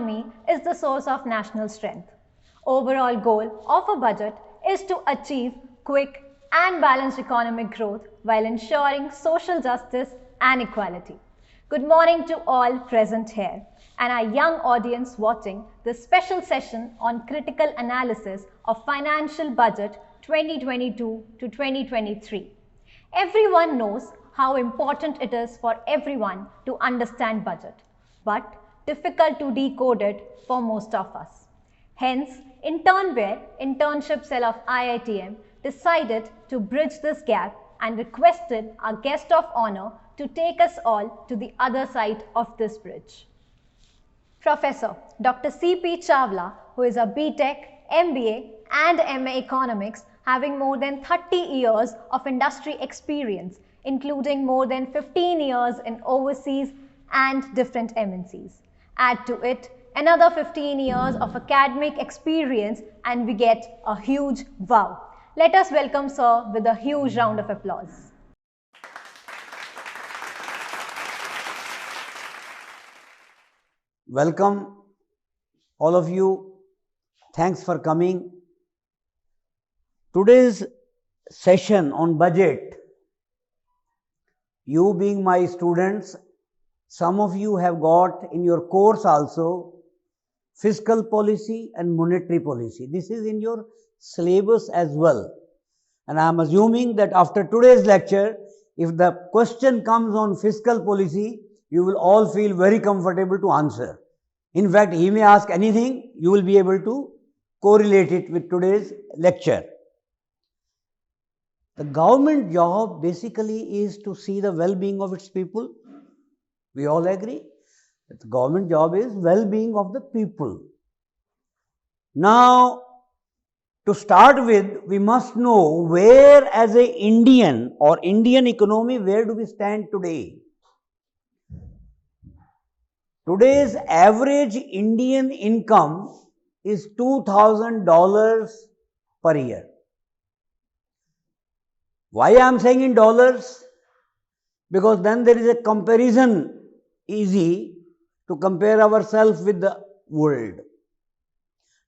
economy is the source of national strength. Overall goal of a budget is to achieve quick and balanced economic growth while ensuring social justice and equality. Good morning to all present here and our young audience watching this special session on critical analysis of financial budget 2022 to 2023. Everyone knows how important it is for everyone to understand budget, but difficult to decode it for most of us. Hence, Internware internship cell of IITM decided to bridge this gap and requested our guest of honor to take us all to the other side of this bridge. Professor Dr. C.P. Chawla, who is a BTech, MBA and MA Economics, having more than 30 years of industry experience, including more than 15 years in overseas and different MNCs. Add to it another 15 years of academic experience and we get a huge wow. Let us welcome Sir with a huge round of applause. Welcome all of you. Thanks for coming. Today's session on budget, you being my students, some of you have got in your course also fiscal policy and monetary policy. This is in your syllabus as well. And I am assuming that after today's lecture, if the question comes on fiscal policy, you will all feel very comfortable to answer. In fact, he may ask anything, you will be able to correlate it with today's lecture. The government job basically is to see the well-being of its people. We all agree that the government job is well-being of the people. Now, to start with, we must know where as a Indian or Indian economy, where do we stand today? Today's average Indian income is $2,000 per year. Why I am saying in dollars? Because then there is a comparison easy to compare ourselves with the world.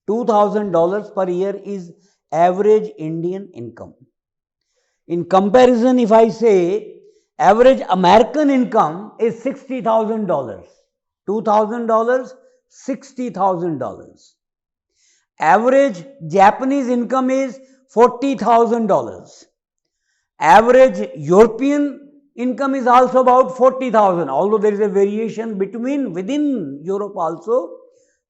$2,000 per year is average Indian income. In comparison, if I say average American income is $60,000. $2,000, $60,000. Average Japanese income is $40,000. Average European income is also about 40,000, although there is a variation within Europe also,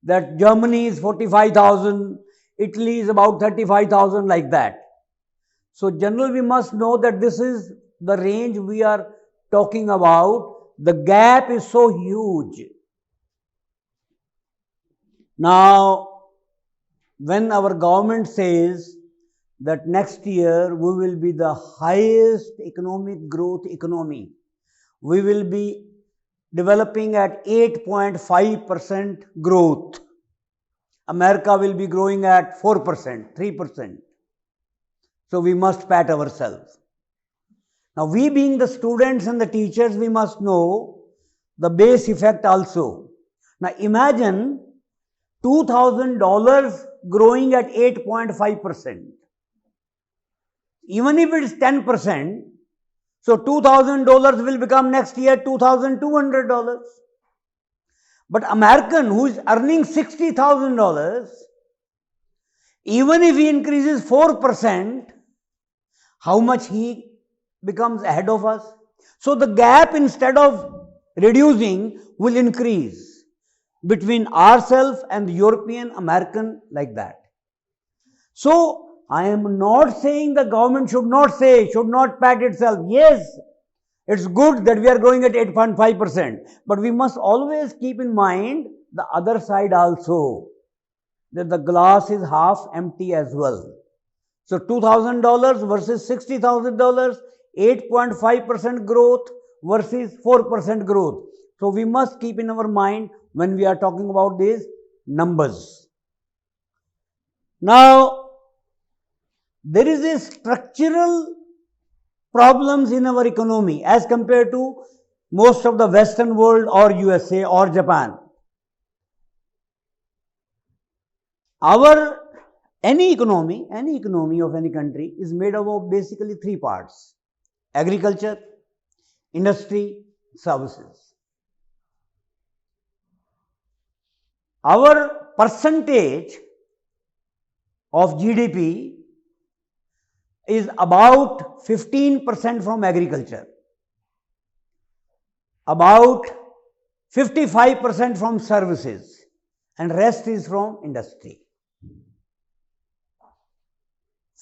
that Germany is 45,000, Italy is about 35,000, like that. So generally we must know that this is the range we are talking about. The gap is so huge. Now, when our government says that next year we will be the highest economic growth economy, we will be developing at 8.5% growth. America will be growing at 4%, 3%. So we must pat ourselves. Now, we being the students and the teachers, we must know the base effect also. Now, imagine $2,000 growing at 8.5%. Even if it is 10%, so $2,000 will become next year $2,200. But American who is earning $60,000, even if he increases 4%, how much he becomes ahead of us? So the gap, instead of reducing, will increase between ourselves and the European, American, like that. So I am not saying the government should not pat itself. Yes, it's good that we are growing at 8.5%, but we must always keep in mind the other side also, that the glass is half empty as well. So $2,000 versus $60,000, 8.5% growth versus 4% growth. So we must keep in our mind when we are talking about these numbers. Now, there is a structural problems in our economy as compared to most of the Western world or USA or Japan. Any economy of any country is made up of basically three parts: agriculture, industry, services. Our percentage of GDP is about 15% from agriculture, about 55% from services, and rest is from industry.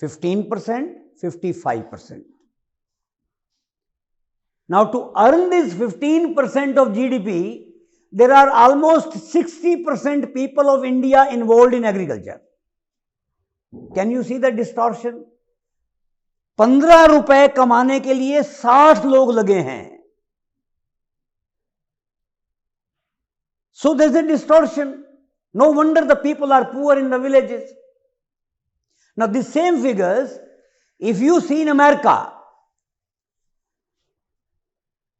15%, 55%. Now, to earn this 15% of GDP, there are almost 60% people of India involved in agriculture. Can you see the distortion? 15 रुपए कमाने के लिए 60 लोग लगे हैं. So there's a distortion. No wonder the people are poor in the villages. Now, the same figures, if you see in America,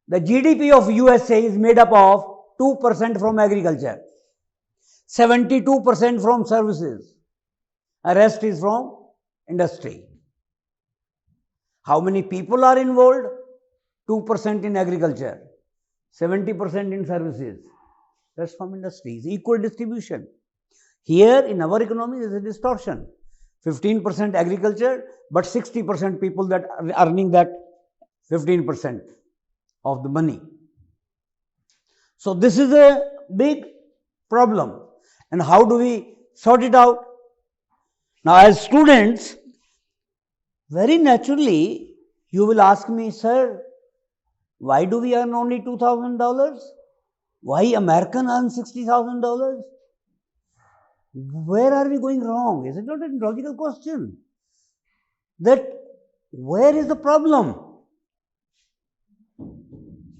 the GDP of USA is made up of 2% from agriculture, 72% from services, the rest is from industry. How many people are involved? 2% in agriculture, 70% in services, rest from industries. Equal distribution. Here in our economy there is a distortion. 15% agriculture, but 60% people that are earning that 15% of the money. So this is a big problem. And how do we sort it out? Now, as students, very naturally, you will ask me, sir, why do we earn only $2,000? Why American earn $60,000? Where are we going wrong? Is it not a logical question? That where is the problem?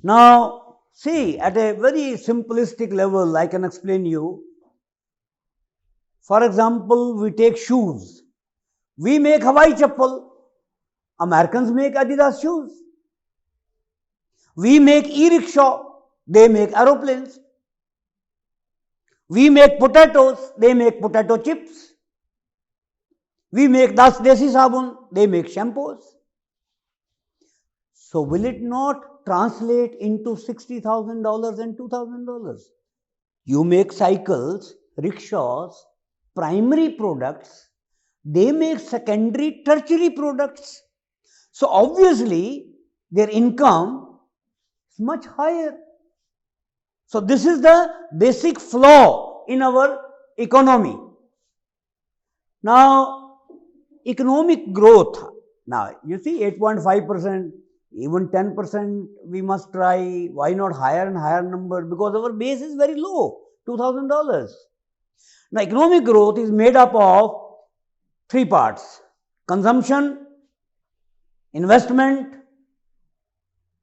Now, see, at a very simplistic level, I can explain you. For example, we take shoes. We make Hawaii chappal. Americans make Adidas shoes. We make e-rickshaw. They make aeroplanes. We make potatoes. They make potato chips. We make Das Desi Sabun. They make shampoos. So, will it not translate into $60,000 and $2,000? You make cycles, rickshaws, primary products. They make secondary, tertiary products. So, obviously, their income is much higher. So, this is the basic flaw in our economy. Now, economic growth. Now, you see 8.5%, even 10% we must try. Why not higher and higher number? Because our base is very low, $2,000. Now, economic growth is made up of three parts: consumption, investment,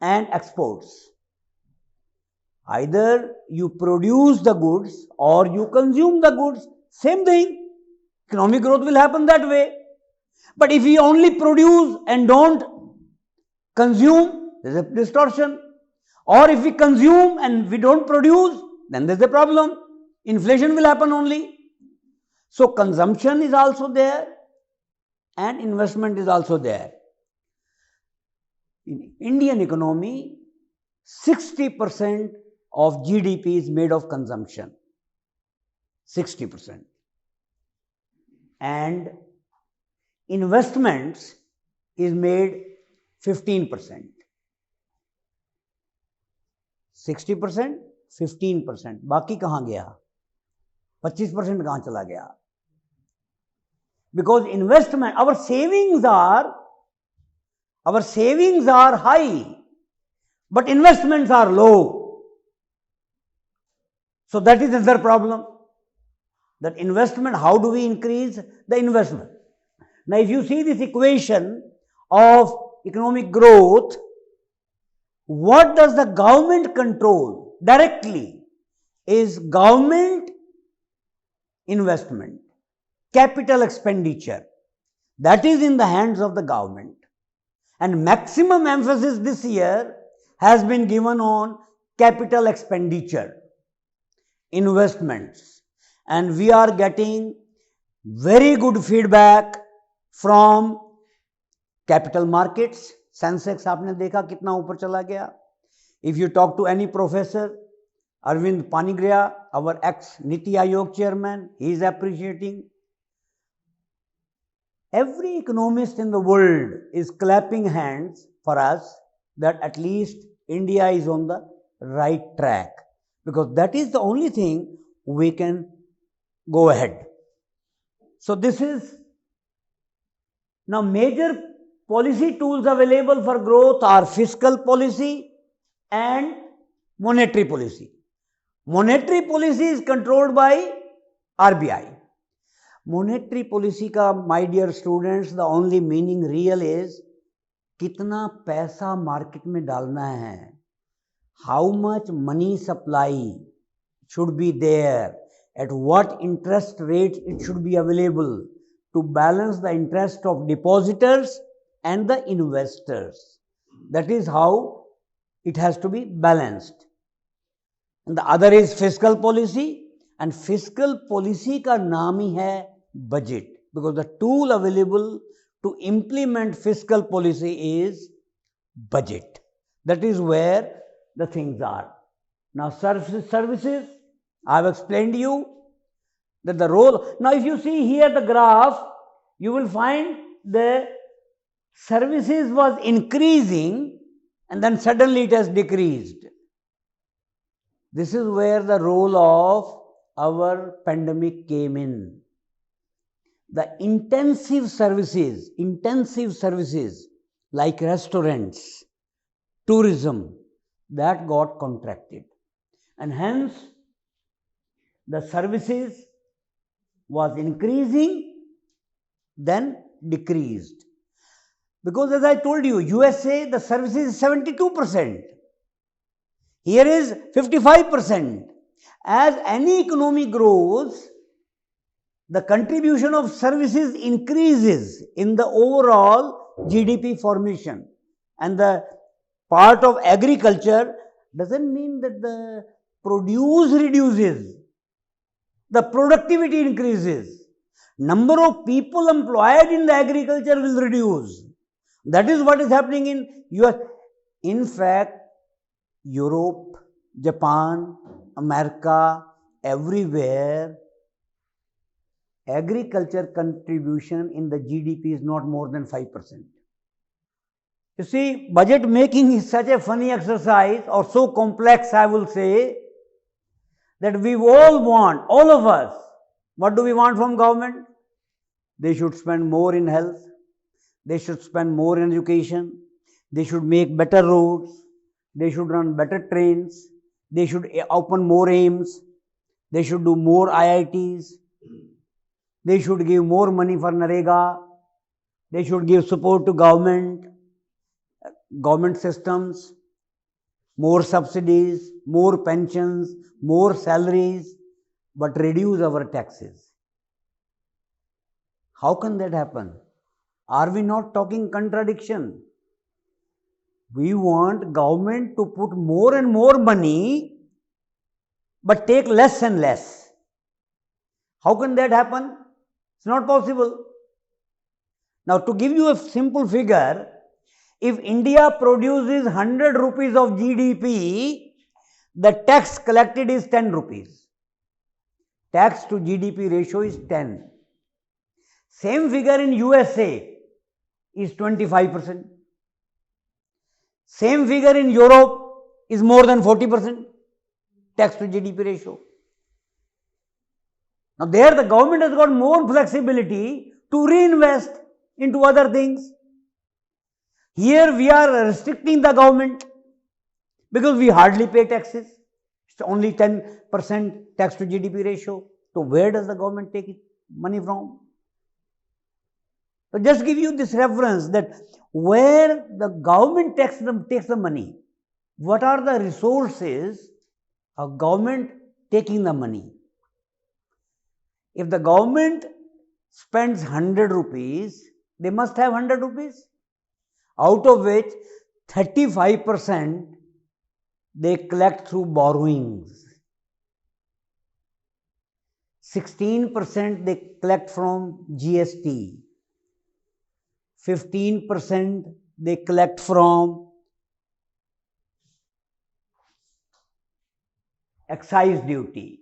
and exports. Either you produce the goods or you consume the goods, same thing. Economic growth will happen that way. But if we only produce and don't consume, there is a distortion. Or if we consume and we don't produce, then there is a problem. Inflation will happen only. So, consumption is also there and investment is also there. In Indian economy, 60% of GDP is made of consumption. 60%. And investments is made 15%. 60%, 15%. बाकी कहाँ गया? 25% कहाँ चला गया? Because investment, our savings are high, but investments are low. So that is another problem. That investment, how do we increase the investment? Now, if you see this equation of economic growth, what does the government control directly is government investment, capital expenditure. That is in the hands of the government. And maximum emphasis this year has been given on capital expenditure, investments. And we are getting Very good feedback from capital markets. Sensex आपने देखा कितना ऊपर चला गया. If you talk to any professor, Arvind Panigria, our ex-Niti Aayog chairman, he is appreciating. Every economist in the world is clapping hands for us that at least India is on the right track, because that is the only thing we can go ahead. So this is now major policy tools available for growth are fiscal policy and monetary policy. Monetary policy is controlled by RBI. Monetary policy का, my dear students, the only meaning real is कितना पैसा market में डालना है. How much money supply should be there, at what interest rate it should be available to balance the interest of depositors and the investors. That is how it has to be balanced. And the other is fiscal policy, and fiscal policy का नाम ही है budget, because the tool available to implement fiscal policy is budget. That is where the things are. Now services, I have explained to you that the role. Now if you see here the graph, you will find the services was increasing and then suddenly it has decreased. This is where the role of our pandemic came in. The intensive services like restaurants, tourism, that got contracted, and hence the services was increasing, then decreased. Because as I told you, USA, the services is 72%. Here is 55%. As any economy grows, the contribution of services increases in the overall GDP formation. And the part of agriculture doesn't mean that the produce reduces. The productivity increases. Number of people employed in the agriculture will reduce. That is what is happening in US. In fact, Europe, Japan, America, everywhere, agriculture contribution in the GDP is not more than 5%. You see, budget making is such a funny exercise, or so complex, I will say, that we all want, all of us, what do we want from government? They should spend more in health, they should spend more in education, they should make better roads, they should run better trains, they should open more AIMS, they should do more IITs, they should give more money for Narega, they should give support to government systems, more subsidies, more pensions, more salaries, but reduce our taxes. How can that happen? Are we not talking contradiction? We want government to put more and more money, but take less and less. How can that happen? It's not possible. Now, to give you a simple figure, if India produces 100 rupees of GDP, the tax collected is 10 rupees. Tax to GDP ratio is 10. Same figure in USA is 25%. Same figure in Europe is more than 40% tax to GDP ratio. Now there the government has got more flexibility to reinvest into other things. Here we are restricting the government because we hardly pay taxes. It's only 10% tax to GDP ratio. So where does the government take money from? So just give you this reference that where the government takes the money, what are the resources of government taking the money? If the government spends 100 rupees, they must have 100 rupees, out of which 35% they collect through borrowings. 16% they collect from GST, 15% they collect from excise duty,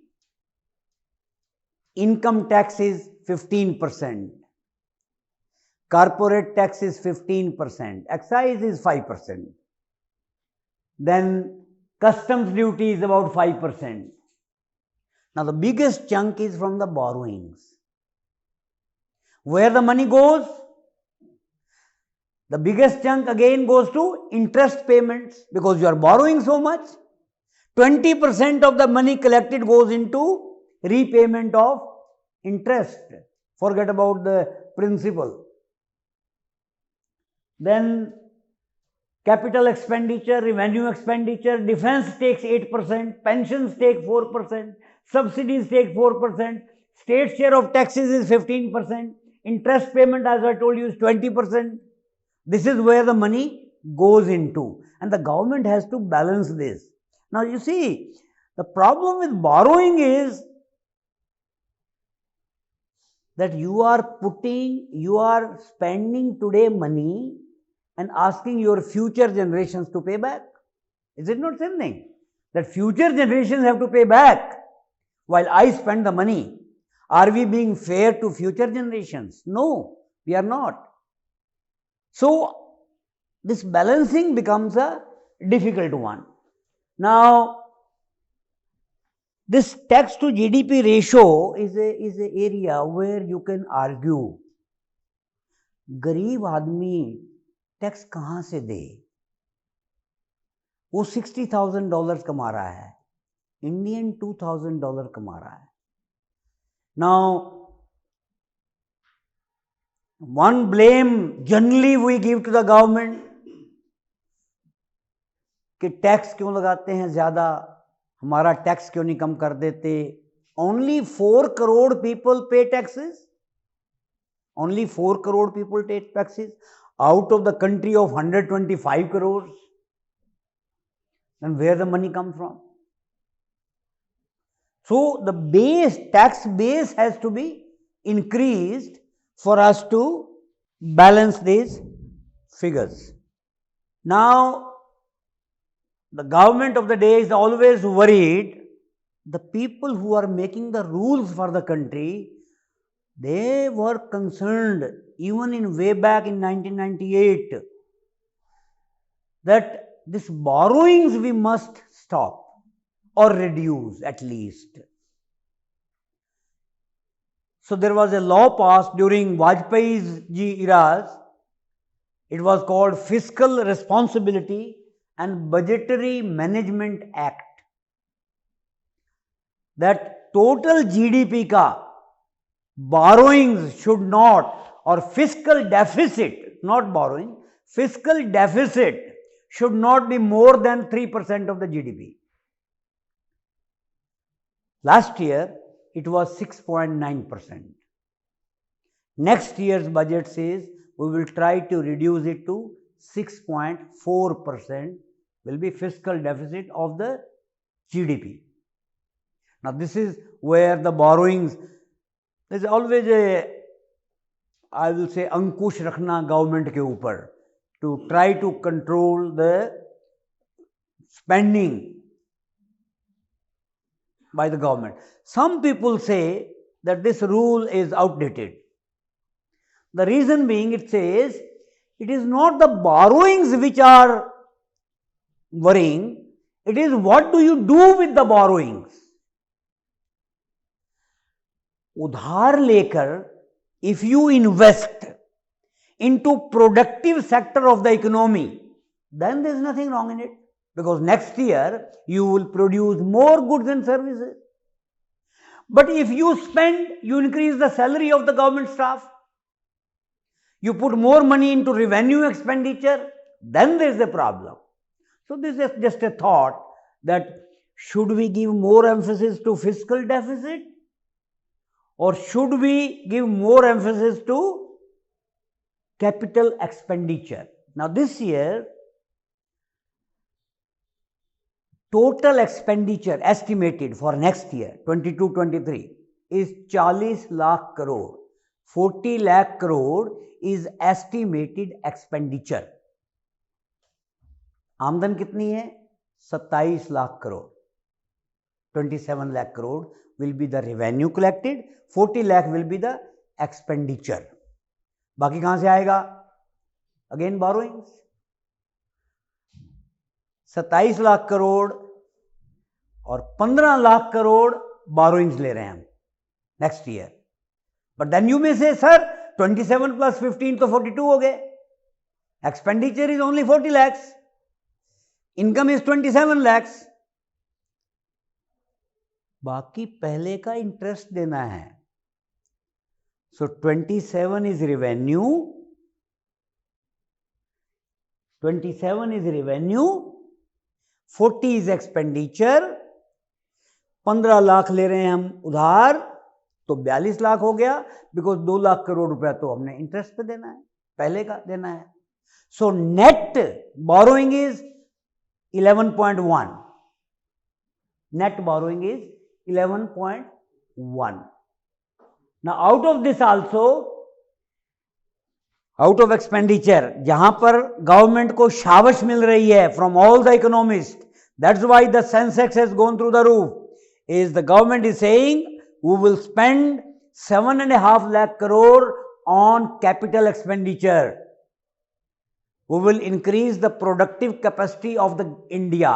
income tax is 15%, corporate tax is 15%, excise is 5%, then customs duty is about 5%. Now the biggest chunk is from the borrowings. Where the money goes? The biggest chunk again goes to interest payments, because you are borrowing so much. 20% of the money collected goes into repayment of interest. Forget about the principal. Then capital expenditure, revenue expenditure, defense takes 8%, pensions take 4%, subsidies take 4%, state share of taxes is 15%, interest payment, as I told you, is 20%. This is where the money goes into, and the government has to balance this. Now you see, the problem with borrowing is that you are spending today money and asking your future generations to pay back. Is it not same thing? That future generations have to pay back while I spend the money. Are we being fair to future generations? No, we are not. So this balancing becomes a difficult one. Now, this tax to GDP ratio is a area where you can argue. गरीब आदमी tax कहाँ से दे? वो $60,000 कमा रहा है, Indian $2,000 कमा रहा है. Now, one blame generally we give to the government कि टैक्स क्यों लगाते हैं ज़्यादा, हमारा टैक्स क्यों नहीं कम कर देते. Only 4 crore people pay taxes. Only 4 crore people pay taxes out of the country of 125 crores. Then where the money comes from? So the tax base has to be increased for us to balance these figures. Now, the government of the day is always worried. The people who are making the rules for the country, they were concerned even in way back in 1998 that this borrowings we must stop or reduce at least. So there was a law passed during Vajpayee's eras. It was called Fiscal Responsibility and Budgetary Management Act. That total GDP ka borrowings should not, or fiscal deficit, not borrowing, fiscal deficit should not be more than 3% of the GDP. Last year, it was 6.9%. Next year's budget says we will try to reduce it to 6.4% will be fiscal deficit of the GDP. Now this is where the borrowings, there is always a, I will say, अंकुश रखना government के ऊपर to try to control the spending by the government. Some people say that this rule is outdated. The reason being, it says it is not the borrowings which are worrying, it is what do you do with the borrowings. उधार लेकर, if you invest into productive sector of the economy, then there is nothing wrong in it, because next year you will produce more goods and services. But if you spend, you increase the salary of the government staff, you put more money into revenue expenditure, then there is a problem. So this is just a thought that should we give more emphasis to fiscal deficit or should we give more emphasis to capital expenditure? Now this year, total expenditure estimated for next year 22-23 is 40 lakh crore. 40 lakh crore is estimated expenditure. आमदन कितनी है? 27 lakh crore. 27 lakh crore will be the revenue collected, 40 lakh will be the expenditure. बाकी कहां से आएगा? Again borrowings. 27 lakh crore और 15 lakh crore borrowings ले रहे हैं हम next year. But then you में से सर 27 प्लस 15 तो 42 हो गए. Expenditure is only 40 lakhs. Income is 27 lakhs. बाकी पहले का इंटरेस्ट देना है. सो 27 is revenue, 27 is revenue, 40 is expenditure. 15 lakh ले रहे हैं हम उधार तो 42 लाख हो गया, बिकॉज 2 लाख करोड़ रुपया तो हमने इंटरेस्ट पे देना है, पहले का देना है. So net borrowing is 11.1. Net borrowing is 11.1. Now out of this also, out of expenditure, जहां पर गवर्नमेंट को शाबाश मिल रही है from all the economists, that's why the Sensex has gone through the roof, is the government is saying we will spend 7.5 lakh crore on capital expenditure. We will increase the productive capacity of the India.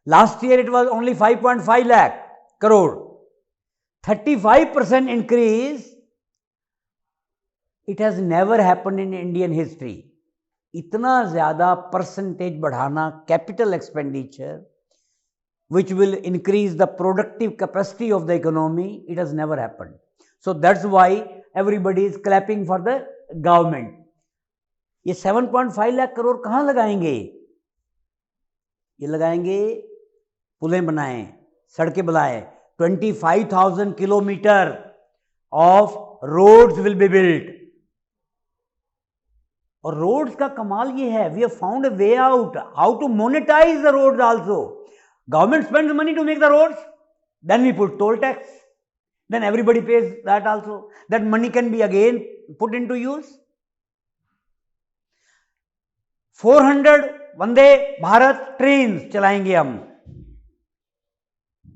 Last year it was only 5.5 lakh crore. 35% increase. It has never happened in Indian history. इतना ज़्यादा percentage बढ़ाना capital expenditure which will increase the productive capacity of the economy, it has never happened. So that's why everybody is clapping for the government. ये 7.5 लाख करोड़ कहाँ लगाएंगे? ये लगाएंगे पुलें बनाएं, सड़कें बनाएं. 25,000 kilometre of roads will be built. और रोड्स का कमाल ये है, we have found a way out how to monetize the roads also. Government spends money to make the roads, then we put toll tax, then everybody pays that also. That money can be again put into use. 400 Vande Bharat trains चलाएंगे हम.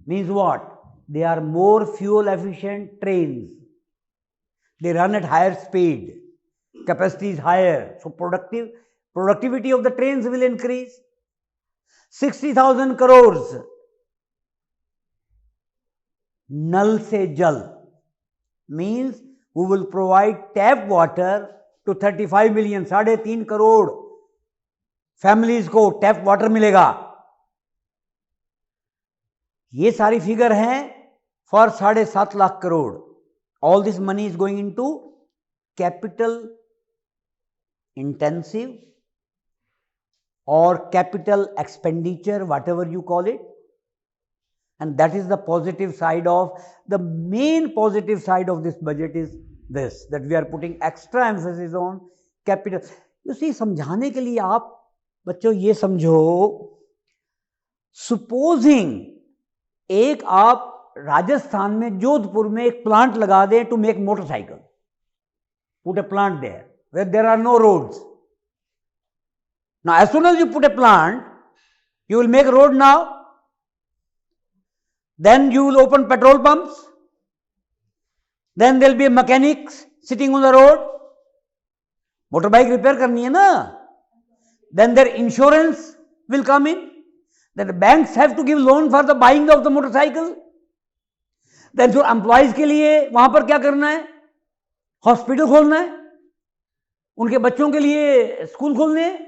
Means what? They are more fuel efficient trains. They run at higher speed. Capacity is higher. So productivity of the trains will increase. 60,000 crores. Nal se jal means we will provide tap water to 35 million, 3.5 crore families को tap water मिलेगा. ये सारी figure हैं for 7.5 lakh crore. All this money is going into capital intensive or capital expenditure, whatever you call it, and that is the positive side of the main positive side of this budget is this, that we are putting extra emphasis on capital. You see, समझाने के लिए आप बच्चों ये समझो, supposing एक आप राजस्थान में जोधपुर में एक प्लांट लगा दें to make motorcycle, put a plant there where there are no roads. Now as soon as you put a plant, you will make a road now, then you will open petrol pumps, then there will be mechanics sitting on the road, motorbike repair करनी है ना, then their insurance will come in, then the banks have to give loan for the buying of the motorcycle, then जो employees के लिए वहां पर क्या करना है, हॉस्पिटल खोलना है, उनके बच्चों के लिए स्कूल खोलने हैं.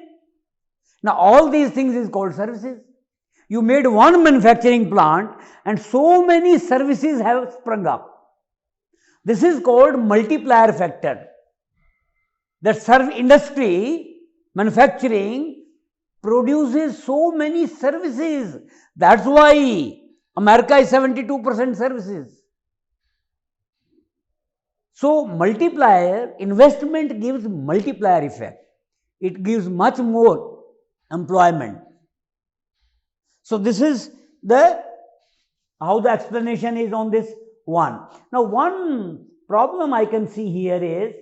Now all these things is called services. You made one manufacturing plant and so many services have sprung up. This is called multiplier factor. That serve industry, manufacturing produces so many services. That's why America is 72% services. So multiplier, investment gives multiplier effect. It gives much more employment. So this is the how the explanation is on this Now, one problem I can see here is,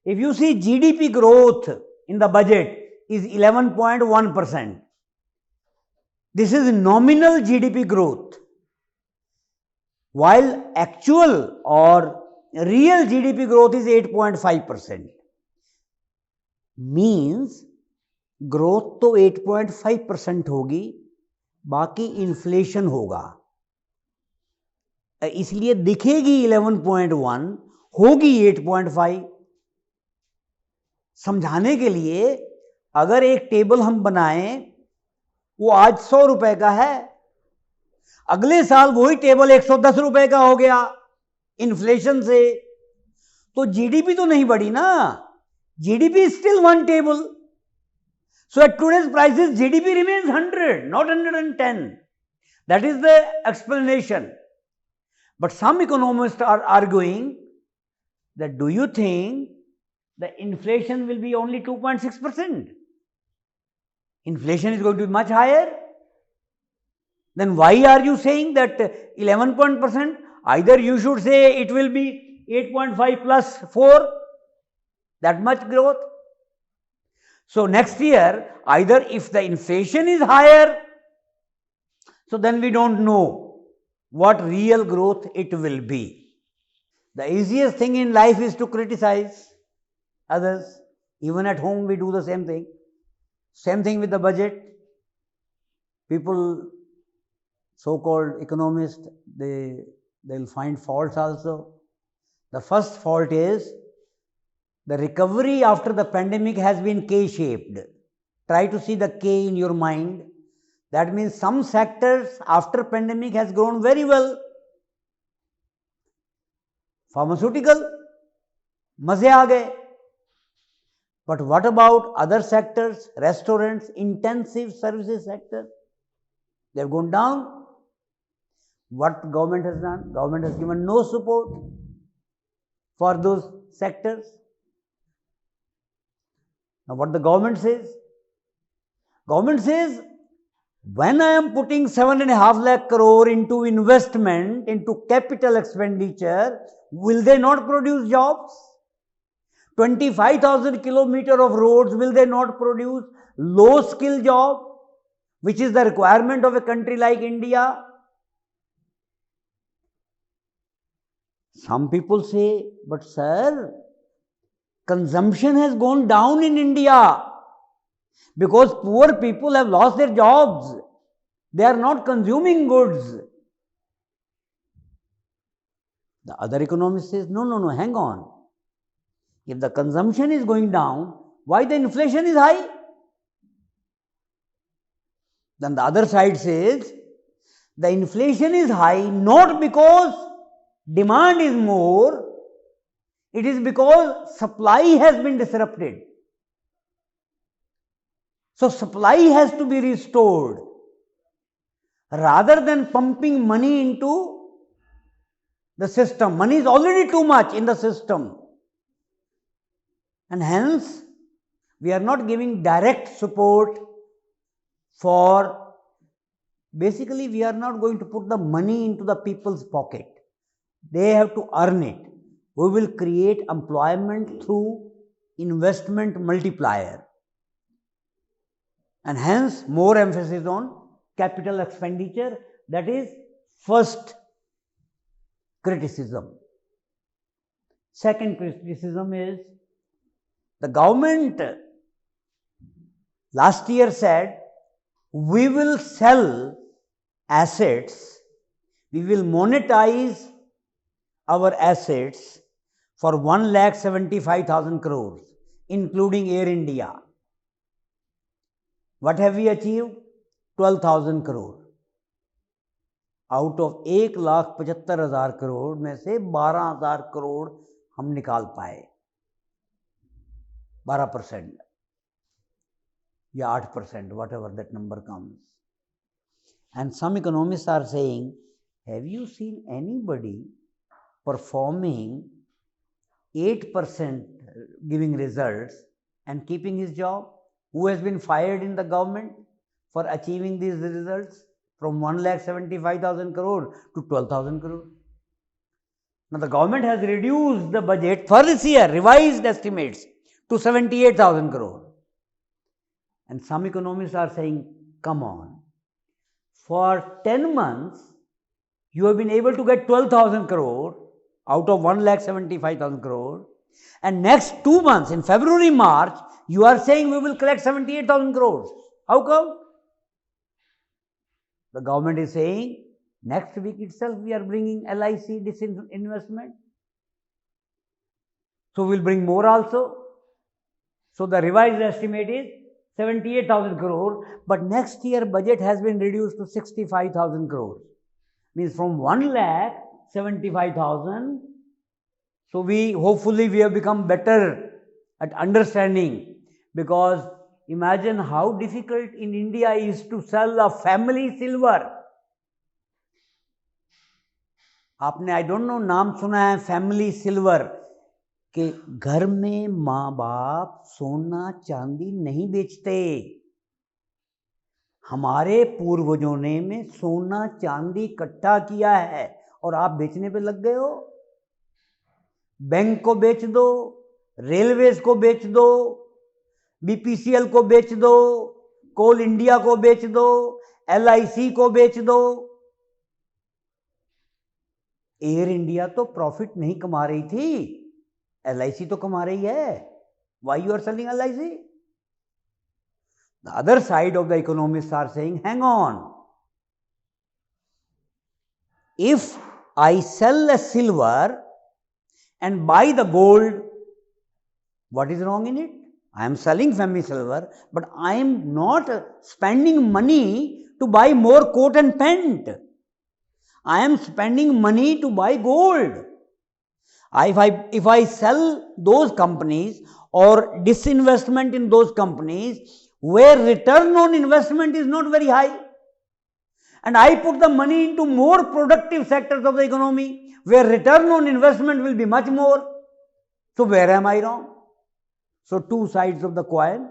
if you see GDP growth in the budget is 11.1%. This is nominal GDP growth, while actual or real GDP growth is 8.5%. Means growth तो 8.5% होगी, बाकी inflation होगा, इसलिए दिखेगी 11.1, होगी 8.5. समझाने के लिए अगर एक टेबल हम बनाएं, वो आज 100 रुपए का है, अगले साल वही टेबल 110 रुपए का हो गया इन्फ्लेशन से, तो जीडीपी तो नहीं बढ़ी ना. GDP is still one table. So at today's prices, GDP remains 100, not 110. That is the explanation. But some economists are arguing that, do you think the inflation will be only 2.6%? Inflation is going to be much higher. Then why are you saying that 11%? Either you should say it will be 8.5 plus 4, that much growth. So next year, either if the inflation is higher, so then we don't know what real growth it will be. The easiest thing in life is to criticize others. Even at home we do the same thing. Same thing with the budget. People, so-called economists, they'll find faults also. The first fault is, the recovery after the pandemic has been K-shaped. Try to see the K in your mind. That means some sectors after pandemic has grown very well. Pharmaceutical, मजे आ गए. But what about other sectors, restaurants, intensive services sector? They have gone down. What government has done? Government has given no support for those sectors. Now what the government says? Government says, when I am putting 7.5 lakh crore into investment, into capital expenditure, will they not produce jobs? 25,000 kilometers of roads, will they not produce low skill job, which is the requirement of a country like India? Some people say, but sir, consumption has gone down in India because poor people have lost their jobs. They are not consuming goods. The other economist says, no, hang on. If the consumption is going down, why the inflation is high? Then the other side says, the inflation is high not because demand is more, it is because supply has been disrupted. So supply has to be restored. Rather than pumping money into the system, money is already too much in the system. And hence, we are not giving direct support for, basically we are not going to put the money into the people's pocket. They have to earn it. We will create employment through investment multiplier. And hence, more emphasis on capital expenditure. That is first criticism. Second criticism is, the government last year said, we will sell assets, we will monetize our assets for 1,75,000 crores, including Air India. What have we achieved? 12,000 crore. Out of 1,75,000 crore में से 12,000 crore हम निकाल पाए. 12% या 8%, whatever that number comes. And some economists are saying, have you seen anybody performing 8% giving results and keeping his job, who has been fired in the government for achieving these results from 1,75,000 crore to 12,000 crore? Now, the government has reduced the budget for this year, revised estimates to 78,000 crore. And some economists are saying, come on, for 10 months, you have been able to get 12,000 crore out of 1,75,000 crore. And next 2 months, in February, March, you are saying we will collect 78,000 crores. How come? The government is saying, next week itself we are bringing LIC disinvestment. So we will bring more also. So the revised estimate is 78,000 crore, but next year budget has been reduced to 65,000 crore. Means from 1,75,000. So hopefully we have become better at understanding, because imagine how difficult in India is to sell a family silver. आपने I don't know नाम सुना है family silver, कि घर में माँ बाप सोना चांदी नहीं बेचते. हमारे पूर्वजों ने सोना चांदी इकट्ठा किया है और आप बेचने पे लग गए हो. बैंक को बेच दो, रेलवेज को बेच दो, बीपीसीएल को बेच दो, कोल इंडिया को बेच दो, एलआईसी को बेच दो. एयर इंडिया तो प्रॉफिट नहीं कमा रही थी, एलआईसी तो कमा रही है. Why you are selling LIC? The other side of the economists are saying, hang on. If I sell a silver and buy the gold, what is wrong in it? I am selling family silver, but I am not spending money to buy more coat and pant. I am spending money to buy gold. If I sell those companies or disinvestment in those companies where return on investment is not very high, and I put the money into more productive sectors of the economy where return on investment will be much more, so where am I wrong? So two sides of the coin.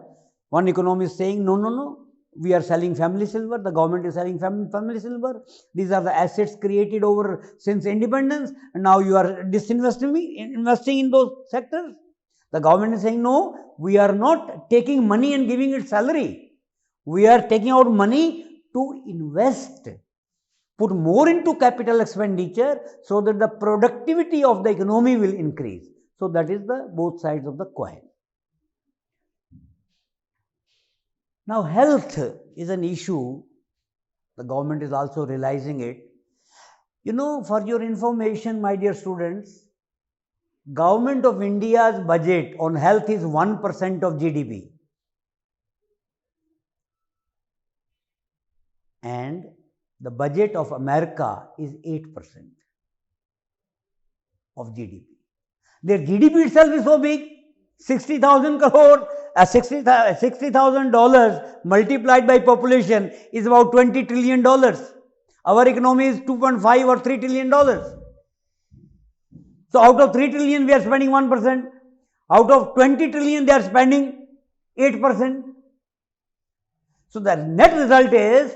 One economist saying, no, we are selling family silver, the government is selling family silver, these are the assets created over since independence, and now you are investing in those sectors. The government is saying, no, we are not taking money and giving it salary. We are taking out money to invest, put more into capital expenditure so that the productivity of the economy will increase. So that is the both sides of the coin. Now, health is an issue. The government is also realizing it. You know, for your information, my dear students, Government of India's budget on health is 1% of GDP. And the budget of America is 8% of GDP. Their GDP itself is so big, 60,000 crore, $60,000 multiplied by population is about $20 trillion. Our economy is 2.5 or $3 trillion. So out of 3 trillion we are spending 1%. Out of 20 trillion they are spending 8%. So the net result is,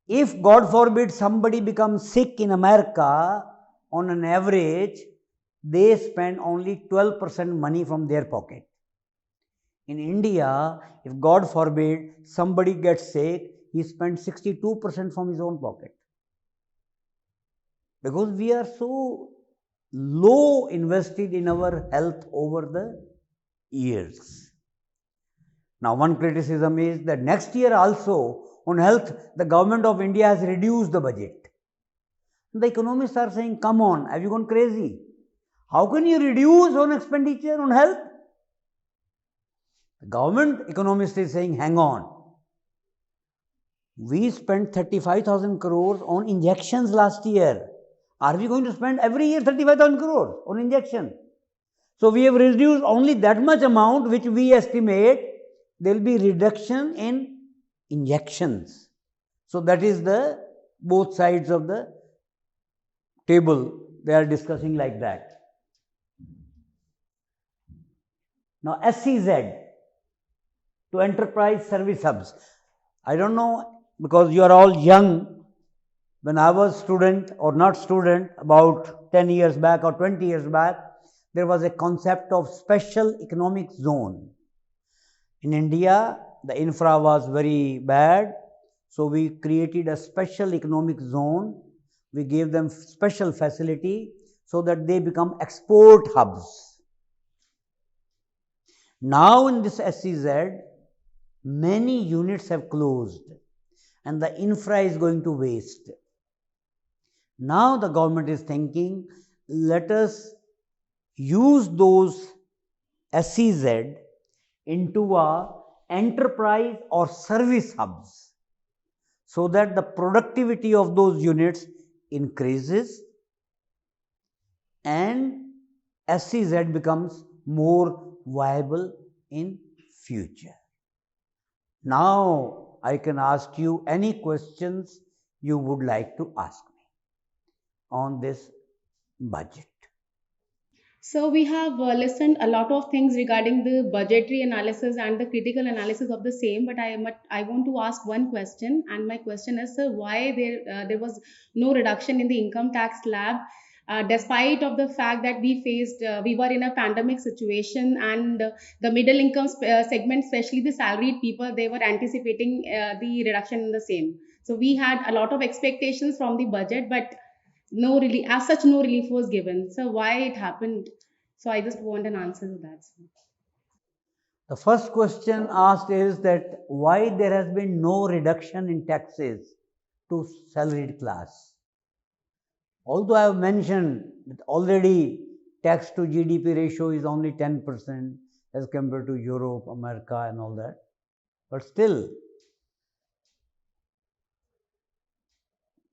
if God forbid somebody becomes sick in America, on an average, they spend only 12% money from their pocket. In India, if God forbid somebody gets sick, he spends 62% from his own pocket. Because we are so low invested in our health over the years. Now, one criticism is that next year also on health, the government of India has reduced the budget. The economists are saying, come on, have you gone crazy? How can you reduce on expenditure on health? The government economist is saying, hang on. We spent 35,000 crores on injections last year. Are we going to spend every year 35,000 crores on injection? So we have reduced only that much amount, which we estimate there will be reduction in injections. So that is the both sides of the table, they are discussing like that. Now SCZ, to enterprise service hubs. I don't know, because you are all young, When I was student or not student, about 10 years back or 20 years back, there was a concept of special economic zone. In India, the infra was very bad, so we created a special economic zone. We gave them special facility so that they become export hubs. Now in this SEZ, many units have closed and the infra is going to waste. Now the government is thinking, let us use those SEZ into a enterprise or service hubs so that the productivity of those units increases and SEZ becomes more viable in future. Now I can ask you any questions you would like to ask me on this budget. So we have listened a lot of things regarding the budgetary analysis and the critical analysis of the same. But I want to ask one question, and my question is, sir, why there was no reduction in the income tax slab, despite of the fact that we were in a pandemic situation, and the middle income segment, especially the salaried people, they were anticipating the reduction in the same. So we had a lot of expectations from the budget, but no relief as such, no relief was given. So why it happened? So I just want an answer to that. The first question asked is that why there has been no reduction in taxes to salaried class. Although I have mentioned that already tax to GDP ratio is only 10% as compared to Europe, America and all that, but still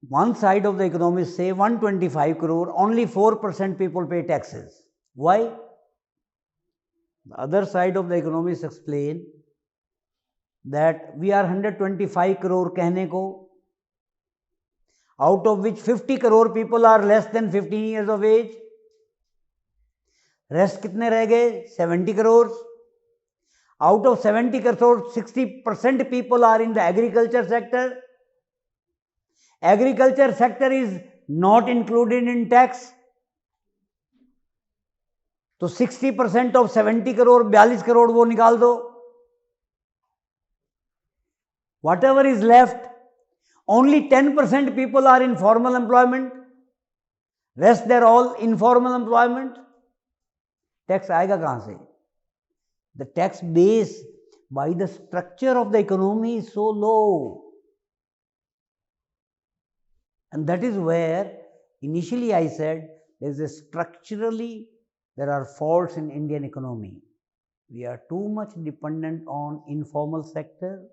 one side of the economists say 125 crore, only 4% people pay taxes. Why? The other side of the economists explain that we are 125 crore कहने को, out of which 50 crore people are less than 15 years of age. Rest कितने रह गए? 70 crores. Out of 70 crores, 60% people are in the agriculture sector. Agriculture sector is not included in tax. तो 60% of 70 crore, 42 crore वो निकाल दो. Whatever is left, only 10% people are in formal employment. Rest they're all informal employment. Tax आएगा कहाँ से? The tax base by the structure of the economy is so low. And that is where initially I said there are faults in Indian economy. We are too much dependent on informal sector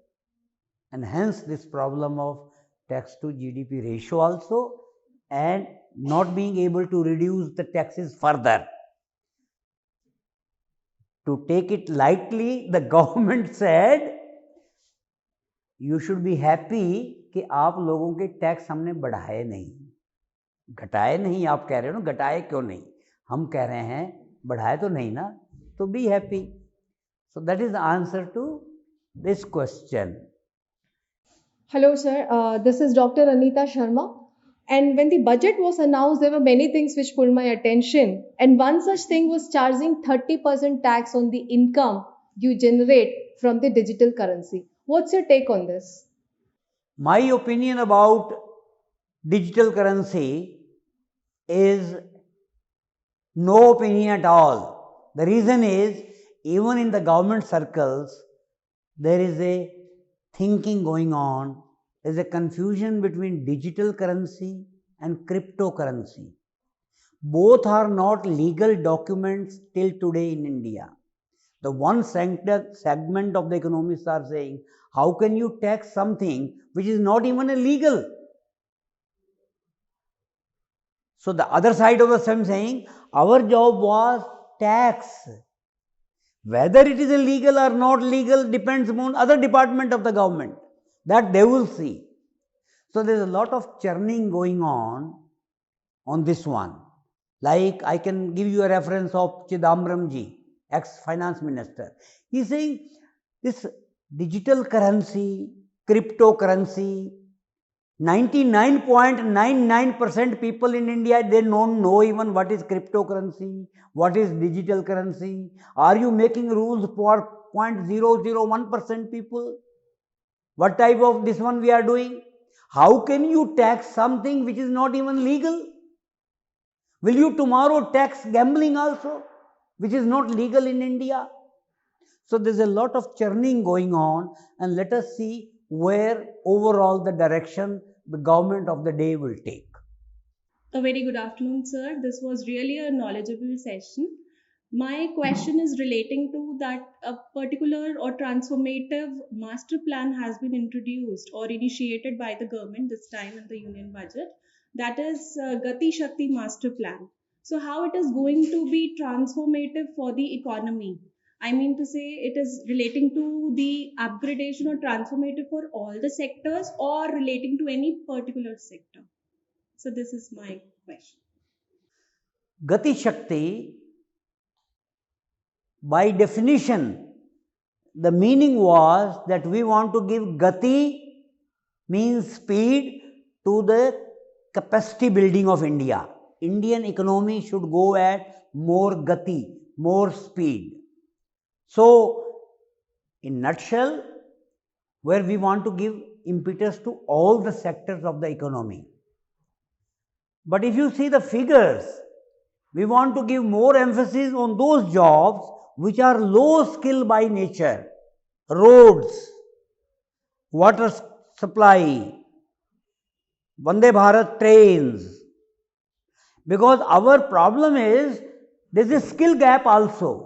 and hence this problem of tax to GDP ratio also and not being able to reduce the taxes further. To take it lightly, the government said you should be happy कि आप लोगों के tax हमने बढ़ाए नहीं, घटाए नहीं. आप कह रहे हो ना घटाए क्यों नहीं, हम कह रहे हैं बढ़ाए तो नहीं ना, तो be happy. So that is the answer to this question. Hello, sir. This is Dr. Anita Sharma. And when the budget was announced, there were many things which pulled my attention. And one such thing was charging 30% tax on the income you generate from the digital currency. What's your take on this? My opinion about digital currency is no opinion at all. The reason is, even in the government circles, there is a thinking going on. There is a confusion between digital currency and cryptocurrency. Both are not legal documents till today in India. The one segment of the economists are saying, how can you tax something which is not even illegal? So the other side of the same saying, our job was tax. Whether it is illegal or not legal depends on other department of the government. That they will see. So there is a lot of churning going on this one. Like I can give you a reference of Chidambaram ji, ex-finance minister. He is saying this digital currency, cryptocurrency, 99.99% people in India, they don't know even what is cryptocurrency, what is digital currency. Are you making rules for 0.001% people? What type of this one we are doing? How can you tax something which is not even legal? Will you tomorrow tax gambling also, which is not legal in India? So there's a lot of churning going on, and let us see where overall the direction the government of the day will take. A very good afternoon, sir. This was really a knowledgeable session. My question is relating to that a particular or transformative master plan has been introduced or initiated by the government this time in the union budget. That is Gati Shakti master plan. So how it is going to be transformative for the economy? I mean to say it is relating to the upgradation or transformative for all the sectors or relating to any particular sector. So this is my question. Gati Shakti, by definition, the meaning was that we want to give Gati means speed to the capacity building of India. Indian economy should go at more Gati, more speed. So, in nutshell, where we want to give impetus to all the sectors of the economy. But if you see the figures, we want to give more emphasis on those jobs which are low skill by nature, roads, water supply, Vande Bharat trains. Because our problem is there is a skill gap also.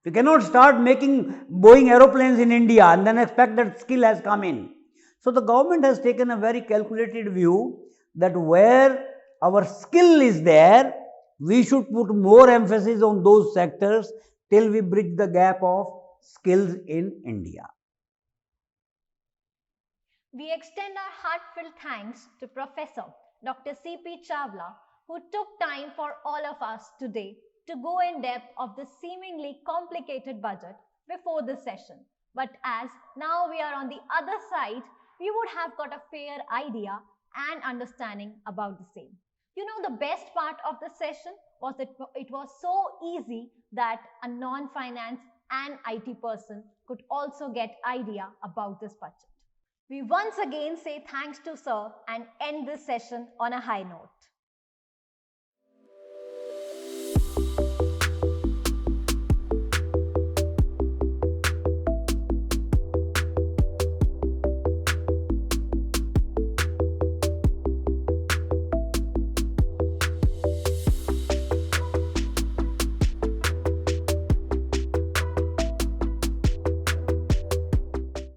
We cannot start making Boeing aeroplanes in India and then expect that skill has come in. So the government has taken a very calculated view that where our skill is there, we should put more emphasis on those sectors till we bridge the gap of skills in India. We extend our heartfelt thanks to Professor Dr. C.P. Chawla, who took time for all of us today to go in depth of the seemingly complicated budget before this session. But as now we are on the other side, we would have got a fair idea and understanding about the same. You know, the best part of the session was that it was so easy that a non-finance and IT person could also get idea about this budget. We once again say thanks to Sir and end this session on a high note.